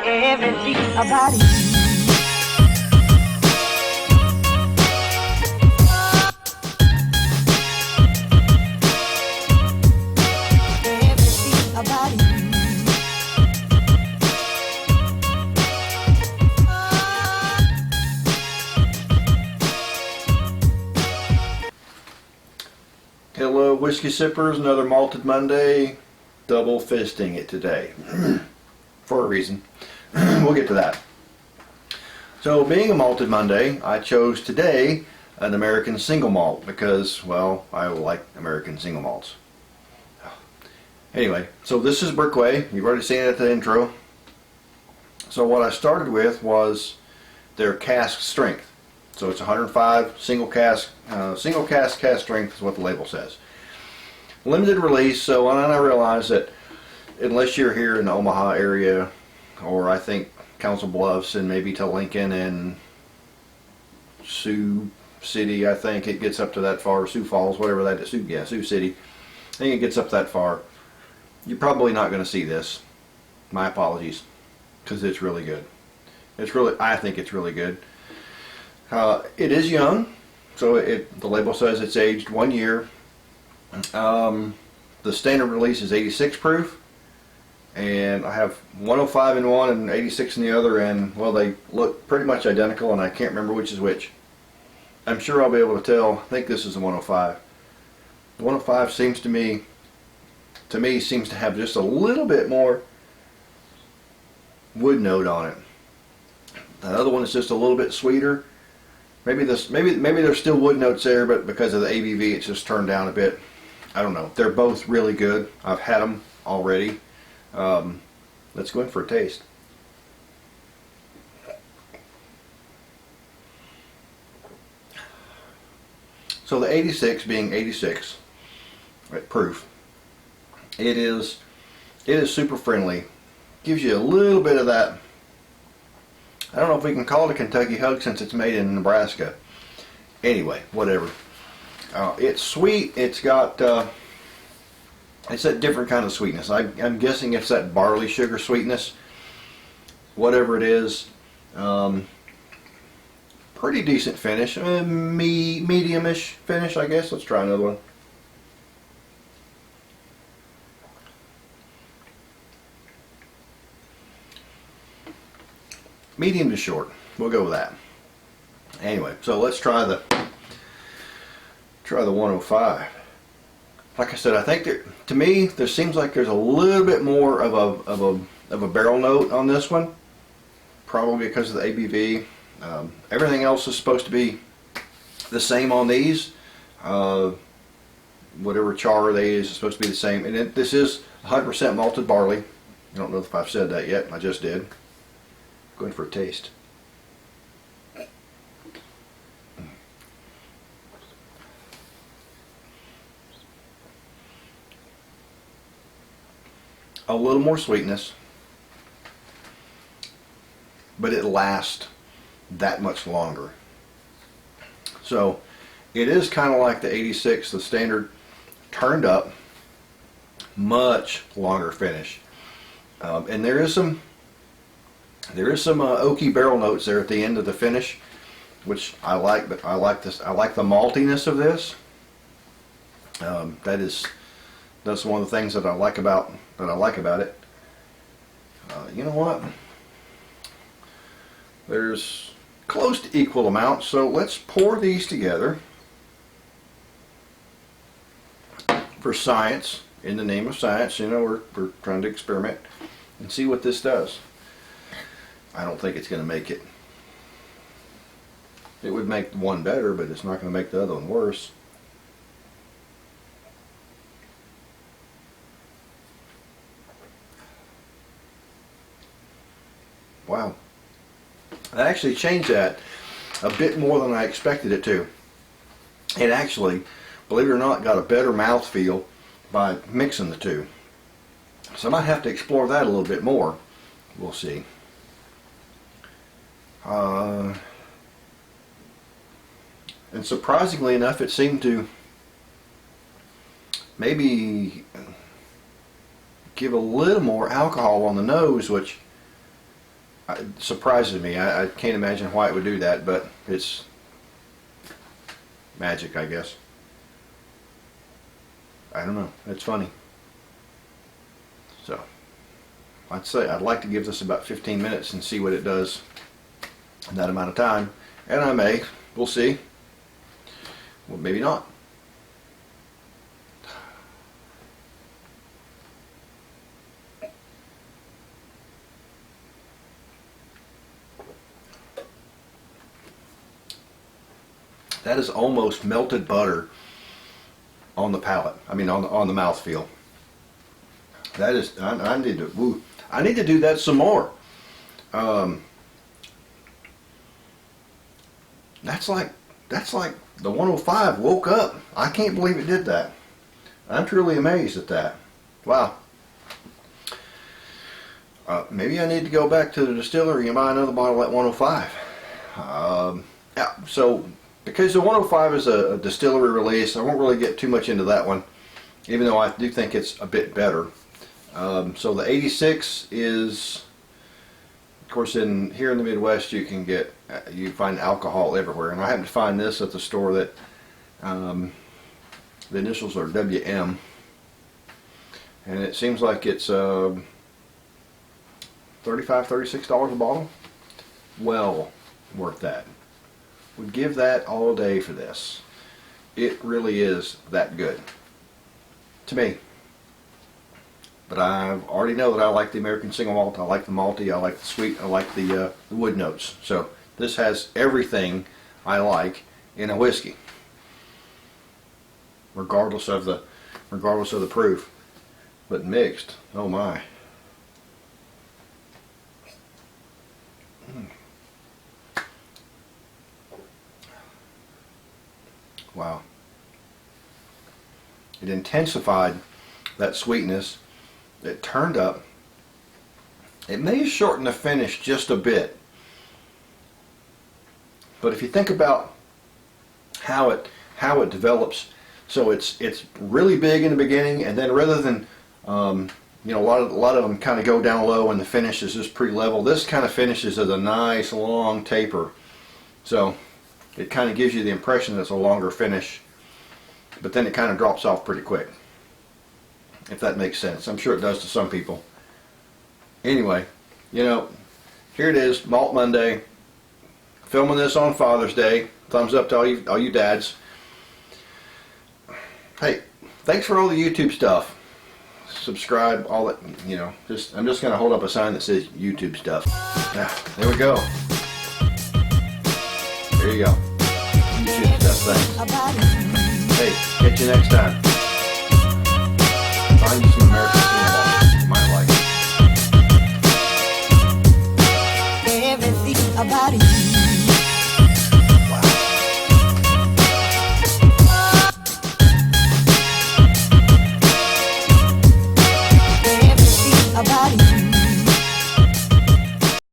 everything about you. Everything about you. Hello whiskey sippers, another Malted Monday, double fisting it today for a reason. We'll get to that. So being a Malted Monday, I chose today an American Single Malt because, well, I like American Single Malts. Anyway, so this is Brickway. You've already seen it at the intro. So what I started with was their cask strength. So it's 105 single cask cask strength is what the label says. Limited release, so and I realize that unless you're here in the Omaha area, or I think Council Bluffs and maybe to Lincoln and Sioux City, I think it gets up to that far, Sioux Falls, whatever that is, Sioux City, I think it gets up that far. You're probably not going to see this. My apologies, because it's really good. I think it's really good. It is young, so the label says it's aged 1 year. The standard release is 86 proof, and I have 105 in one and 86 in the other, and well, they look pretty much identical, and I can't remember which is which. I'm sure I'll be able to tell. I think this is the 105. The 105 seems to me seems to have just a little bit more wood note on it. The other one is just a little bit sweeter. Maybe there's still wood notes there, but because of the ABV, it's just turned down a bit. I don't know. They're both really good. I've had them already. Let's go in for a taste. So the 86 being 86 proof, it is super friendly. Gives you a little bit of that. I don't know if we can call it a Kentucky hug since it's made in Nebraska. Anyway, whatever. It's sweet. It's got it's that different kind of sweetness. I'm guessing it's that barley sugar sweetness. Whatever it is, pretty decent finish. Medium-ish finish, I guess. Let's try another one. Medium to short. We'll go with that. Anyway, so let's try the 105. Like I said, I think to me there seems like there's a little bit more of a barrel note on this one, probably because of the ABV. Everything else is supposed to be the same on these. Whatever char they is supposed to be the same, and this is 100% malted barley. I don't know if I've said that yet. I just did. Going for a taste. A little more sweetness, but it lasts that much longer. So it is kind of like the 86, the standard, turned up, much longer finish, and there is some oaky barrel notes there at the end of the finish, which I like. But I like this. I like the maltiness of this. That's one of the things that I like about it. You know what? There's close to equal amounts, so let's pour these together for science. In the name of science, you know, we're trying to experiment and see what this does. I don't think it's going to make it. It would make one better, but it's not going to make the other one worse. Wow. I actually changed that a bit more than I expected it to. It actually, believe it or not, got a better mouthfeel by mixing the two. So I might have to explore that a little bit more. We'll see. And surprisingly enough, it seemed to maybe give a little more alcohol on the nose, which It surprises me. I can't imagine why it would do that, but it's magic, I guess. I don't know. It's funny. So, I'd say I'd like to give this about 15 minutes and see what it does in that amount of time. And I may. We'll see. Well, maybe not. That is almost melted butter on the palate. I mean, on the mouthfeel. That is, I need to. Woo, I need to do that some more. That's like the 105 woke up. I can't believe it did that. I'm truly amazed at that. Wow. Maybe I need to go back to the distillery and buy another bottle at 105. Yeah. So. Because the 105 is a distillery release, I won't really get too much into that one, even though I do think it's a bit better. So the 86 is, of course, here in the Midwest, you find alcohol everywhere, and I happen to find this at the store that the initials are WM, and it seems like it's $35, $36 a bottle. Well worth that. Would give that all day for this. It really is that good to me. But I already know that I like the American Single Malt. I like the malty. I like the sweet. I like the wood notes. So this has everything I like in a whiskey, regardless of the proof. But mixed, oh my. Wow. It intensified that sweetness. It turned up. It may shorten the finish just a bit. But if you think about how it develops, so it's really big in the beginning, and then rather than you know, a lot of them kind of go down low and the finish is just pretty level. This kind of finishes as a nice long taper. So it kind of gives you the impression that it's a longer finish, but then it kind of drops off pretty quick, if that makes sense. I'm sure it does to some people. Anyway, you know, here it is, Malt Monday. Filming this on Father's Day. Thumbs up to all you dads. Hey, thanks for all the YouTube stuff. Subscribe, all that, you know. I'm just going to hold up a sign that says YouTube stuff. There we go. There you go. YouTube stuff, thanks. Hey, catch you next time. Find you some American Single Malt you might like. Everything about you.